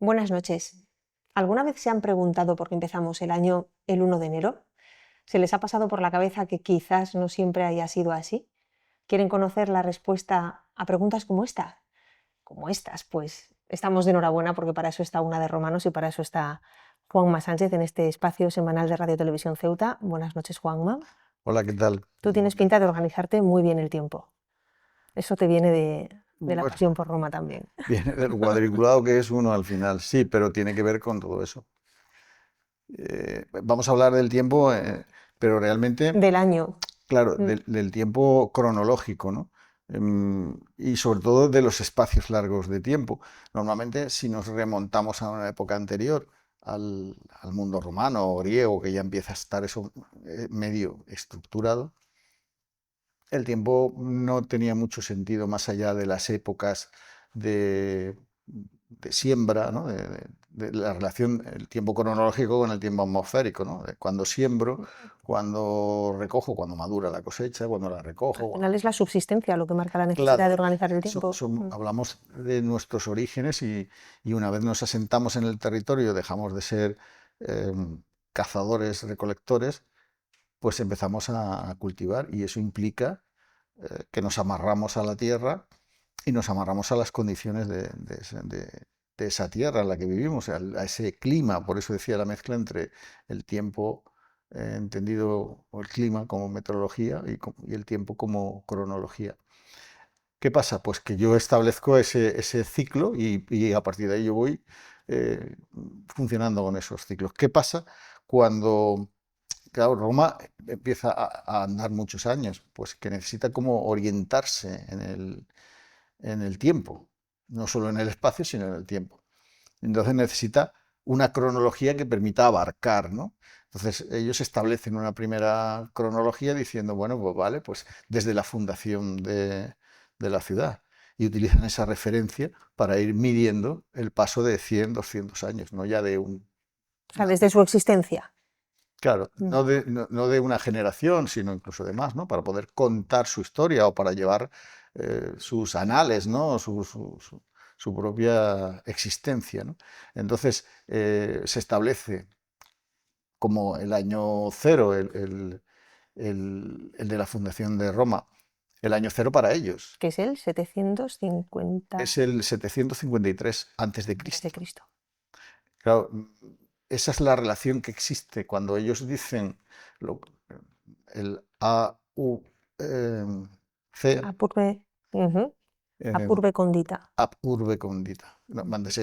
Buenas noches. ¿Alguna vez se han preguntado por qué empezamos el año el 1 de enero? ¿Se les ha pasado por la cabeza que quizás no siempre haya sido así? ¿Quieren conocer la respuesta a preguntas como esta? Como estas, pues estamos de enhorabuena porque para eso está Una de Romanos y para eso está Juanma Sánchez en este espacio semanal de Radio Televisión Ceuta. Buenas noches, Juanma. Hola, ¿qué tal? Tú tienes pinta de organizarte muy bien el tiempo. Eso te viene de la Bueno, pasión por Roma también. viene del cuadriculado que es uno al final, sí, pero tiene que ver con todo eso. Vamos a hablar del tiempo, pero realmente, Del año. claro, Mm. del tiempo cronológico, ¿no? Y sobre todo de los espacios largos de tiempo. Normalmente, si nos remontamos a una época anterior, al mundo romano o griego, que ya empieza a estar eso medio estructurado, el tiempo no tenía mucho sentido más allá de las épocas de, de siembra, ¿no? De la relación, el tiempo cronológico con el tiempo atmosférico, ¿no? De cuando siembro, cuando recojo, cuando madura la cosecha, cuando la Al recojo. final es la subsistencia lo que marca la necesidad de Claro, organizar el tiempo. hablamos de nuestros orígenes y una vez nos asentamos en el territorio, dejamos de ser eh, cazadores, recolectores, pues empezamos a cultivar y eso implica que nos amarramos a la tierra y nos amarramos a las condiciones de esa tierra en la que vivimos, a ese clima. Por eso decía la mezcla entre el tiempo entendido, o el clima como meteorología y el tiempo como cronología. ¿Qué pasa? Pues que yo establezco ese ciclo y a partir de ahí yo voy eh, funcionando con esos ciclos. ¿Qué pasa cuando, claro, Roma empieza a andar muchos años? Pues que necesita como orientarse en el tiempo, no solo en el espacio, sino en el tiempo. Entonces necesita una cronología que permita abarcar, ¿no? Entonces ellos establecen una primera cronología diciendo, bueno, pues vale, pues desde la fundación de la ciudad. Y utilizan esa referencia para ir midiendo el paso de 100, 200 años, no ya de O sea, desde su existencia. claro, Mm. no de una generación, sino incluso de más, ¿no? Para poder contar su historia o para llevar sus anales, ¿no? Su propia existencia, ¿no? Entonces, se establece como el año cero, el de la fundación de Roma, el año cero para ellos. Que es el 750 Es el 753 antes de antes de Cristo. Cristo. Claro, esa es la relación que existe cuando ellos dicen lo- el AUC, Apurbe, ujú, apurbe condita. ab urbe condita. No, antes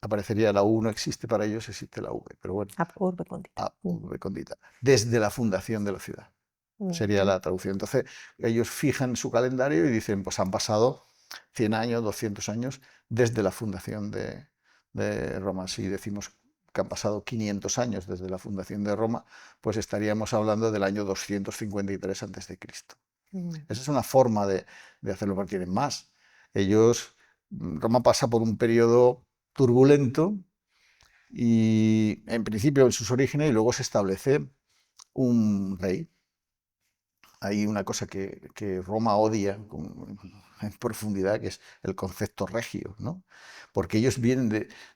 aparecería la U, no existe para ellos, existe la V, pero bueno, Apurbe condita. ab urbe condita. Desde la fundación de la ciudad sería Ujú. la traducción. Entonces, ellos fijan su calendario y dicen, pues han pasado 100 años, 200 años desde la fundación de Roma. Si decimos que han pasado 500 años desde la fundación de Roma, pues estaríamos hablando del año 253 a.C. Esa es una forma de hacerlo, pero tienen más. Ellos, Roma pasa por un periodo turbulento y en principio en sus orígenes y luego se establece un rey. Hay una cosa que Roma odia en profundidad, que es el concepto regio, ¿no? Porque ellos vienen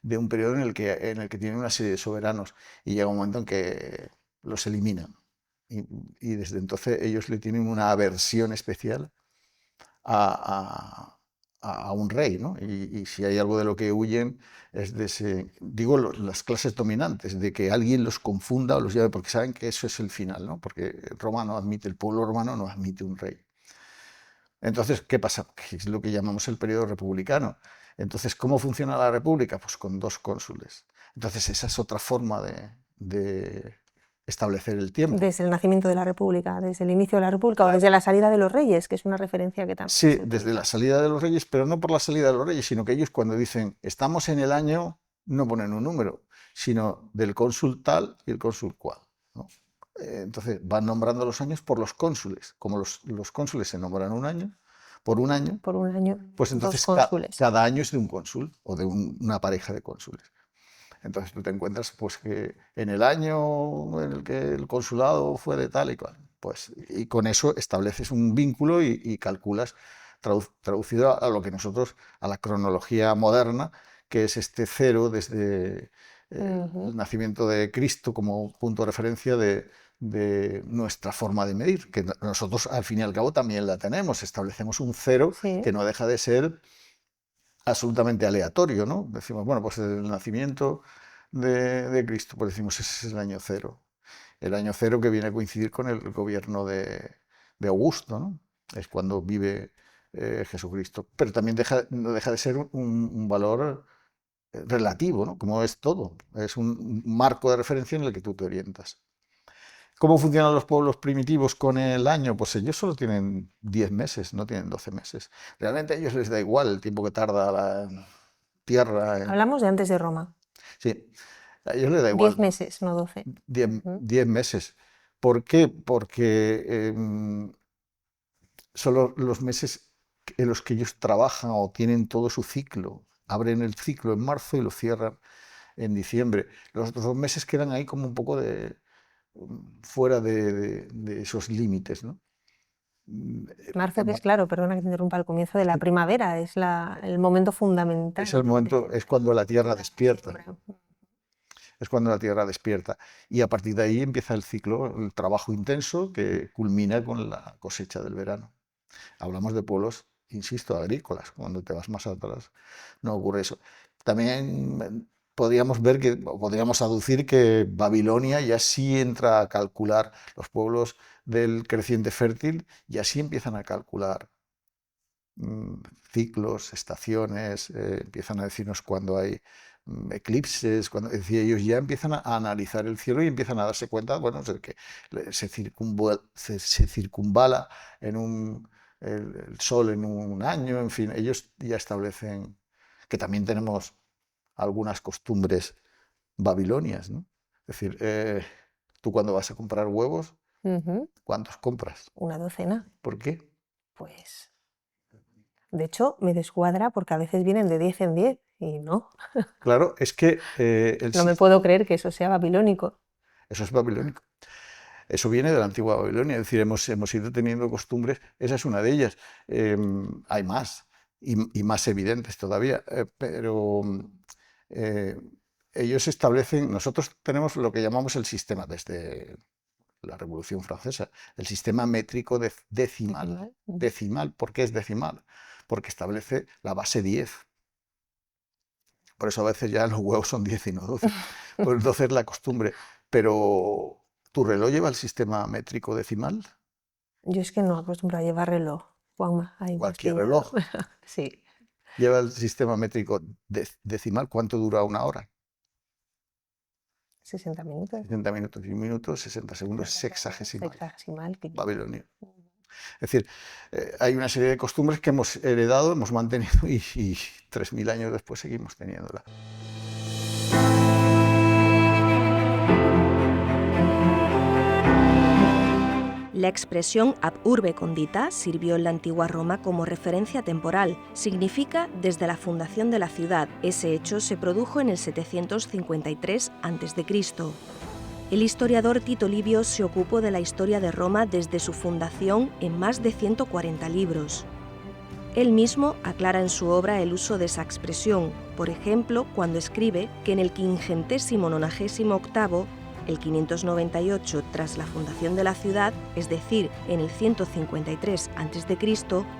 de un periodo en el que tienen una serie de soberanos y llega un momento en que los eliminan. Y, y desde entonces ellos le tienen una aversión especial a, a un rey, ¿no? Y si hay algo de lo que huyen es de ese, digo, las clases dominantes, de que alguien los confunda o los llame, porque saben que eso es el final, ¿no? Porque Roma no admite, el pueblo romano no admite un rey. Entonces, ¿qué pasa? Que es lo que llamamos el periodo republicano. Entonces, ¿cómo funciona la república? Pues con dos cónsules. Entonces, esa es otra forma de establecer el tiempo. Desde el nacimiento de la República, desde el inicio de la República o Claro. desde la salida de los reyes, que es una referencia que también Sí, se desde la utiliza. salida de los reyes, pero no por la salida de los reyes, sino que ellos cuando dicen estamos en el año, no ponen un número, sino del cónsul tal y el cónsul cual, ¿no? Entonces van nombrando los años por los cónsules. Como los cónsules se nombran un año, por un año, Por un año, pues dos entonces cónsules. cada año es de un cónsul o de una pareja de cónsules. Entonces tú te encuentras pues que en el año en el que el consulado fue de tal y cual, pues y con eso estableces un vínculo y calculas traducido a lo que nosotros, a la cronología moderna, que es este cero desde el nacimiento de Cristo como punto de referencia de nuestra forma de medir, que nosotros al fin y al cabo también la tenemos, establecemos un cero Sí. que no deja de ser absolutamente aleatorio, ¿no? Decimos, bueno, pues el nacimiento de Cristo, pues decimos, ese es el año cero. El año cero que viene a coincidir con el gobierno de Augusto, ¿no? Es cuando vive Jesucristo. Pero también no deja de ser un valor relativo, ¿no? Como es todo. Es un marco de referencia en el que tú te orientas. ¿Cómo funcionan los pueblos primitivos con el año? Pues ellos solo tienen 10 meses, no tienen 12 meses. Realmente a ellos les da igual el tiempo que tarda la Tierra. Hablamos de antes de Roma. Sí, a ellos les da 10 igual. meses, no 12. 10 meses. ¿Por qué? Porque son los meses en los que ellos trabajan o tienen todo su ciclo. Abren el ciclo en marzo y lo cierran en diciembre. Los otros 2 meses quedan ahí como un poco fuera de esos límites, ¿no? Marzo, que es claro, perdona que te interrumpa, el comienzo de la primavera, es el momento fundamental. Es el momento, es cuando la Tierra despierta. Es cuando la Tierra despierta. Y a partir de ahí empieza el ciclo, el trabajo intenso que culmina con la cosecha del verano. Hablamos de pueblos, insisto, agrícolas. Cuando te vas más atrás no ocurre eso. También podríamos ver que, o podríamos aducir que Babilonia ya sí entra a calcular los pueblos del creciente fértil, ya sí empiezan a calcular ciclos, estaciones, empiezan a decirnos cuándo hay eclipses, es decir, ellos ya empiezan a analizar el cielo y empiezan a darse cuenta, bueno, de que se circunvala el Sol en un año, en fin, ellos ya establecen que también tenemos algunas costumbres babilonias, ¿no? Es decir, tú cuando vas a comprar huevos, ¿cuántos compras? Una docena. ¿Por qué? Pues, de hecho, me descuadra porque a veces vienen de 10 en 10 y no. Claro, es que No me puedo creer que eso sea babilónico. eso es babilónico. Eso viene de la antigua Babilonia, es decir, hemos ido teniendo costumbres, esa es una de ellas. Hay más, y más evidentes todavía, pero ellos establecen, nosotros tenemos lo que llamamos el sistema, desde la Revolución Francesa, el sistema métrico decimal. Decimal, ¿por qué es decimal? Porque establece la base 10. Por eso a veces ya los huevos son 10 y no 12. Pues 12 es la costumbre. Pero, ¿tu reloj lleva el sistema métrico decimal? Yo es que no acostumbro a llevar reloj, Juanma. Cualquier reloj. Sí. Lleva el sistema métrico decimal. ¿Cuánto dura una hora? 60 minutos. 60 minutos y un minuto, 60 segundos, sexagesimal. Sexagesimal. Babilonio. Es decir, hay una serie de costumbres que hemos heredado, hemos mantenido y 3.000 años después seguimos teniéndola. La expresión ab urbe condita sirvió en la antigua Roma como referencia temporal. Significa desde la fundación de la ciudad. Ese hecho se produjo en el 753 a.C. El historiador Tito Livio se ocupó de la historia de Roma desde su fundación en más de 140 libros. Él mismo aclara en su obra el uso de esa expresión, por ejemplo, cuando escribe que en el 598º, el 598 tras la fundación de la ciudad, es decir, en el 153 a.C.,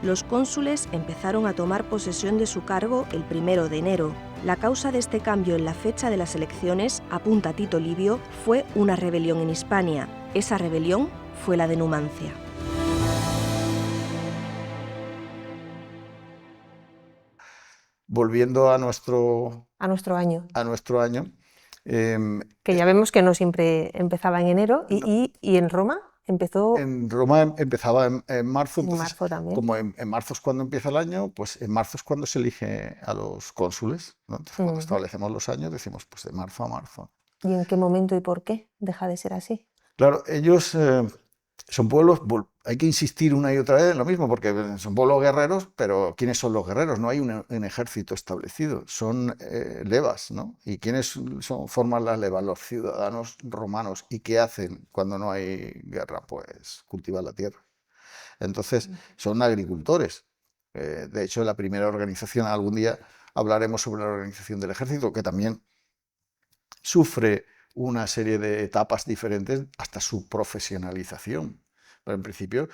los cónsules empezaron a tomar posesión de su cargo el 1 de enero. La causa de este cambio en la fecha de las elecciones, apunta Tito Livio, fue una rebelión en Hispania. Esa rebelión fue la de Numancia. Volviendo a nuestro año. Que ya vemos que no siempre empezaba en enero y en Roma empezó... En Roma empezaba en marzo. En marzo también. Como en marzo es cuando empieza el año, pues en marzo es cuando se elige a los cónsules, ¿no? Entonces, cuando establecemos los años decimos pues de marzo a marzo. ¿Y en qué momento y por qué deja de ser así? Claro, ellos son pueblos, hay que insistir una y otra vez en lo mismo, porque son pueblos guerreros, pero ¿quiénes son los guerreros? No hay un ejército establecido, son levas, ¿no? ¿Y quiénes forman las levas? Los ciudadanos romanos. ¿Y qué hacen cuando no hay guerra? Pues cultivar la tierra. Entonces, son agricultores. De hecho, la primera organización, algún día hablaremos sobre la organización del ejército, que también sufre una serie de etapas diferentes hasta su profesionalización. Pero en principio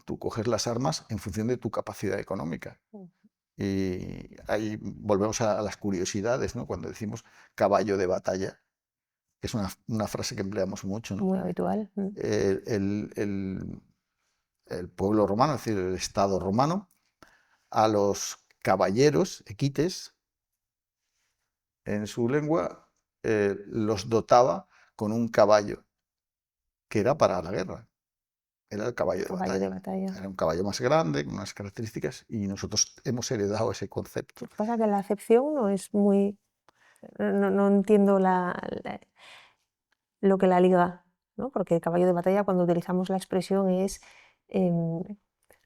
tú coges las armas en función de tu capacidad económica. Y ahí volvemos a las curiosidades, ¿no? Cuando decimos caballo de batalla, que es una frase que empleamos mucho, ¿no? Muy habitual. El pueblo romano, es decir, el Estado romano, a los caballeros, equites, en su lengua, los dotaba con un caballo, que era para la guerra. Era el caballo de Caballo de batalla. batalla. Era un caballo más grande, con unas características, y nosotros hemos heredado ese concepto. Lo que pasa es que la acepción no es muy... No entiendo lo que la liga, ¿no? Porque caballo de batalla, cuando utilizamos la expresión, es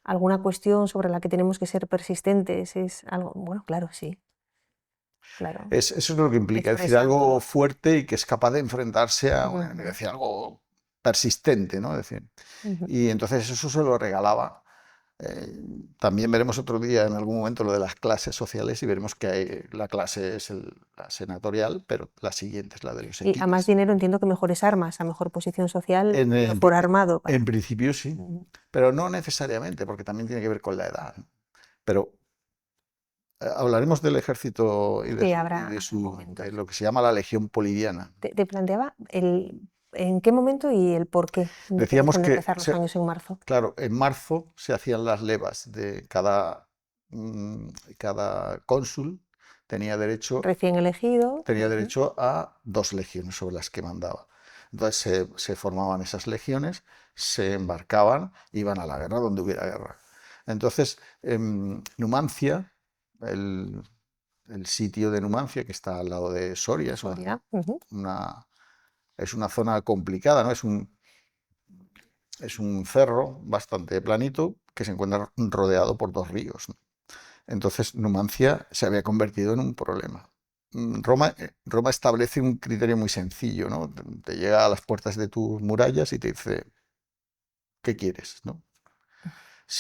alguna cuestión sobre la que tenemos que ser persistentes. Es algo, bueno, claro, sí. Claro. Eso es lo que implica, es decir, Expresa. algo fuerte y que es capaz de enfrentarse a Ujú. es decir, algo persistente, ¿no? Es decir, Ujú. y entonces eso se lo regalaba. También veremos otro día en algún momento lo de las clases sociales y veremos que la clase es la senatorial, pero la siguiente es la de los Y a más equites. dinero entiendo que mejores armas, a mejor posición social, En, en mejor armado. en principio sí, Ujú. pero no necesariamente, porque también tiene que ver con la edad, ¿no? Pero hablaremos del ejército y Sí, de habrá momentos. lo que se llama la legión polidiana. Te planteaba en qué momento y el por qué Decíamos de que, empezar los años en marzo. claro, en marzo se hacían las levas de cada cónsul tenía derecho, Recién elegido. Ujú. a 2 legiones sobre las que mandaba. Entonces se formaban esas legiones, se embarcaban, iban a la guerra donde hubiera guerra. Entonces, Numancia, el, el sitio de Numancia, que está al lado de Soria, Soria. Ujú. es una zona complicada, ¿no? Es un cerro bastante planito que se encuentra rodeado por 2 ríos, ¿no? Entonces Numancia se había convertido en un problema. Roma establece un criterio muy sencillo, ¿no? Te llega a las puertas de tus murallas y te dice, ¿qué quieres, no?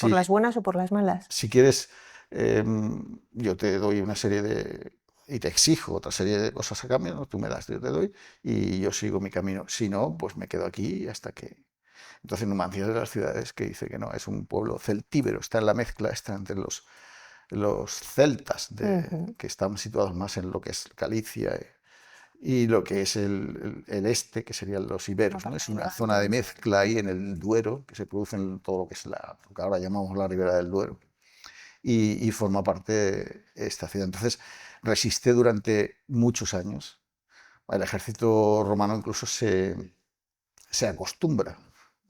¿Por Si, las buenas o por las malas? si quieres, yo te doy una serie y te exijo otra serie de cosas a cambio, ¿no? Tú me das, yo te doy, y yo sigo mi camino. Si no, pues me quedo aquí hasta que... Entonces Numancia es de las ciudades que dice que no, es un pueblo celtíbero, está en la mezcla, está entre los celtas, Ujú. que están situados más en lo que es Galicia y lo que es el este, que serían los La iberos, ¿no? parte Es de una Levante. zona de mezcla ahí en el Duero, que se produce en todo lo que es lo que ahora llamamos la Ribera del Duero, y forma parte de esta ciudad. Entonces resiste durante muchos años. El ejército romano incluso se acostumbra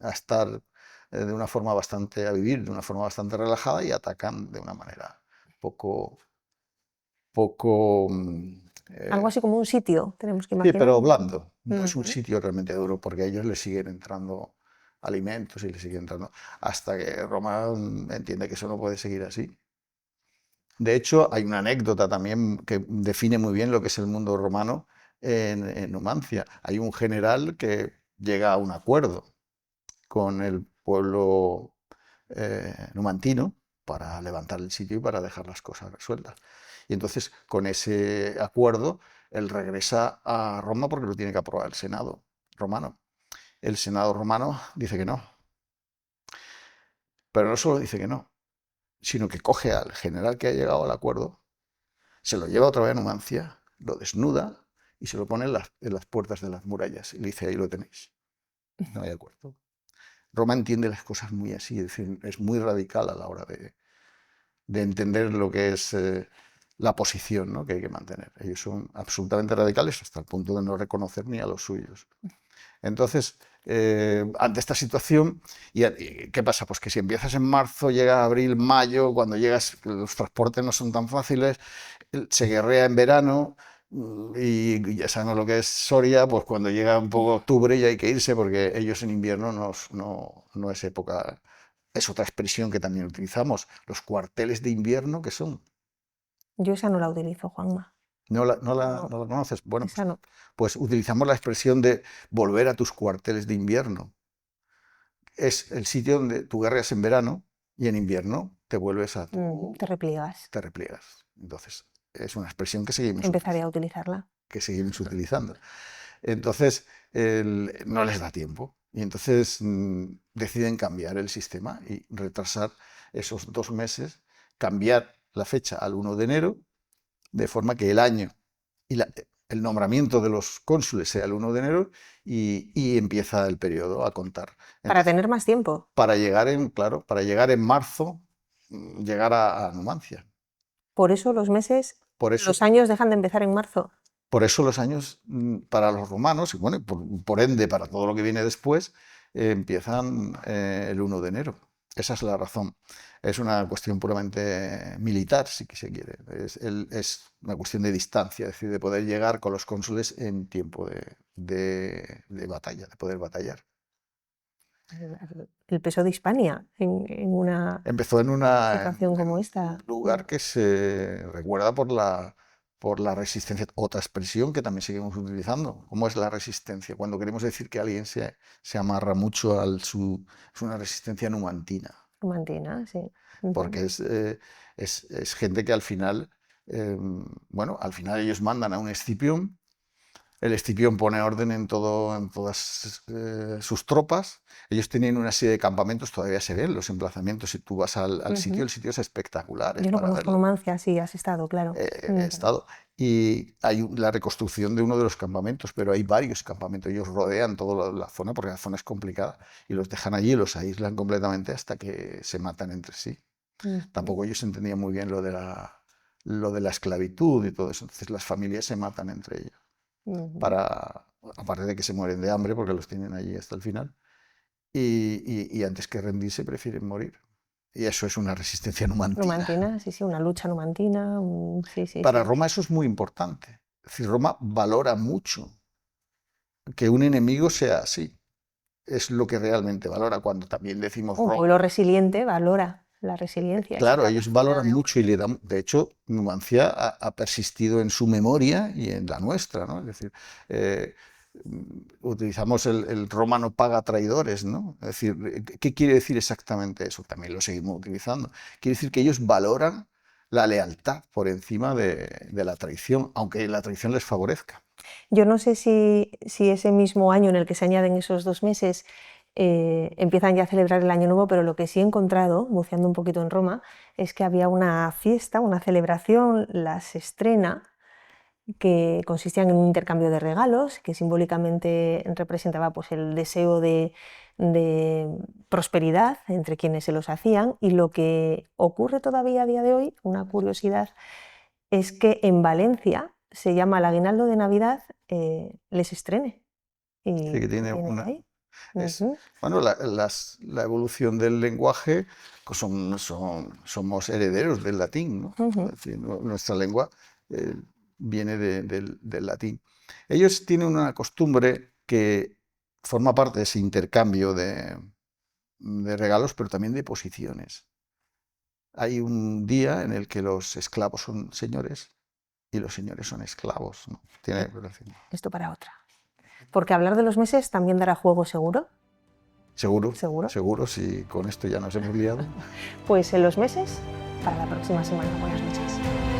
a estar a vivir de una forma bastante relajada y atacan de una manera poco, poco, Algo así como un sitio, tenemos que sí, imaginar. pero blando. No es un Ujú. sitio realmente duro porque a ellos les siguen entrando alimentos y les siguen entrando hasta que Roma entiende que eso no puede seguir así. De hecho, hay una anécdota también que define muy bien lo que es el mundo romano en Numancia. Hay un general que llega a un acuerdo con el pueblo numantino para levantar el sitio y para dejar las cosas resueltas. Y entonces, con ese acuerdo, él regresa a Roma porque lo tiene que aprobar el Senado romano. El Senado romano dice que no, pero no solo dice que no, sino que coge al general que ha llegado al acuerdo, se lo lleva otra vez a Numancia, lo desnuda y se lo pone en las puertas de las murallas y le dice, ahí lo tenéis, no hay acuerdo. Roma entiende las cosas muy así, es decir, es muy radical a la hora de entender lo que es la posición, ¿no?, que hay que mantener. Ellos son absolutamente radicales hasta el punto de no reconocer ni a los suyos. Entonces, ante esta situación, ¿qué pasa? Pues que si empiezas en marzo, llega abril, mayo, cuando llegas, los transportes no son tan fáciles, se guerrea en verano, y ya sabemos lo que es Soria, pues cuando llega un poco octubre ya hay que irse porque ellos en invierno no es época. Es otra expresión que también utilizamos, los cuarteles de invierno, que son. Yo esa no la utilizo, Juanma. ¿No la, no la- No, no la conoces? Bueno, esa no. pues utilizamos la expresión de volver a tus cuarteles de invierno. Es el sitio donde tú guerreas en verano y en invierno te vuelves Te repliegas. te repliegas. Entonces, es una expresión que seguimos Empezaré a utilizarla. utilizando. Entonces, no les da tiempo y entonces deciden cambiar el sistema y retrasar esos 2 meses, cambiar la fecha al 1 de enero, de forma que el año y el nombramiento de los cónsules sea el 1 de enero y empieza el periodo a contar. Para Entonces, tener más tiempo. para llegar en marzo, llegar a Numancia. Por eso los meses, Por eso, los años dejan de empezar en marzo. Por eso los años para los romanos, y bueno, por ende para todo lo que viene después, empiezan el 1 de enero. Esa es la razón. Es una cuestión puramente militar, si se quiere. Es una cuestión de distancia, es decir, de poder llegar con los cónsules en tiempo de batalla, de poder batallar. El peso de Hispania en una Empezó en situación como un esta. lugar que se recuerda por la resistencia. Otra expresión que también seguimos utilizando. ¿Cómo es la resistencia? Cuando queremos decir que alguien se amarra mucho es una resistencia numantina. Numantina, sí. Porque es gente que al final, al final ellos mandan a un Escipión. El Escipión pone orden en todas sus tropas. Ellos tienen una serie de campamentos, todavía se ven los emplazamientos. Si tú vas al sitio, el sitio es espectacular. Yo no para conozco verlo. Numancia, sí, has estado, claro. He estado. Y hay la reconstrucción de uno de los campamentos, pero hay varios campamentos. Ellos rodean toda la zona porque la zona es complicada y los dejan allí y los aíslan completamente hasta que se matan entre sí. Tampoco ellos entendían muy bien lo de la esclavitud y todo eso. Entonces las familias se matan entre ellos. Aparte de que se mueren de hambre porque los tienen allí hasta el final, y antes que rendirse prefieren morir. Y eso es una resistencia numantina. Numantina, sí, una lucha numantina. Sí. Para Roma eso es muy importante. Es decir, Roma valora mucho que un enemigo sea así. Es lo que realmente valora cuando también decimos Un Roma. pueblo resiliente valora la resiliencia. Claro, ellos valoran mucho y le dan. De hecho, Numancia ha persistido en su memoria y en la nuestra, ¿no? Es decir, utilizamos el Roma no paga traidores, ¿no? Es decir, ¿qué quiere decir exactamente eso? También lo seguimos utilizando. Quiere decir que ellos valoran la lealtad por encima de la traición, aunque la traición les favorezca. Yo no sé si ese mismo año en el que se añaden esos 2 meses empiezan ya a celebrar el Año Nuevo, pero lo que sí he encontrado, buceando un poquito en Roma, es que había una fiesta, una celebración, la Sestrena, que consistía en un intercambio de regalos, que simbólicamente representaba pues, el deseo de prosperidad entre quienes se los hacían, y lo que ocurre todavía a día de hoy, una curiosidad, es que en Valencia se llama el aguinaldo de Navidad Les Estrene. Y Sí, que tiene ahí. Bueno, la evolución del lenguaje, pues somos herederos del latín, ¿no? Es decir, nuestra lengua viene del latín. Ellos tienen una costumbre que forma parte de ese intercambio de regalos, pero también de posiciones. Hay un día en el que los esclavos son señores y los señores son esclavos, ¿no? Tiene relación. Esto para otra. Porque hablar de los meses también dará juego, ¿seguro? Seguro, si con esto ya nos hemos liado. Pues en los meses, para la próxima semana. Buenas noches.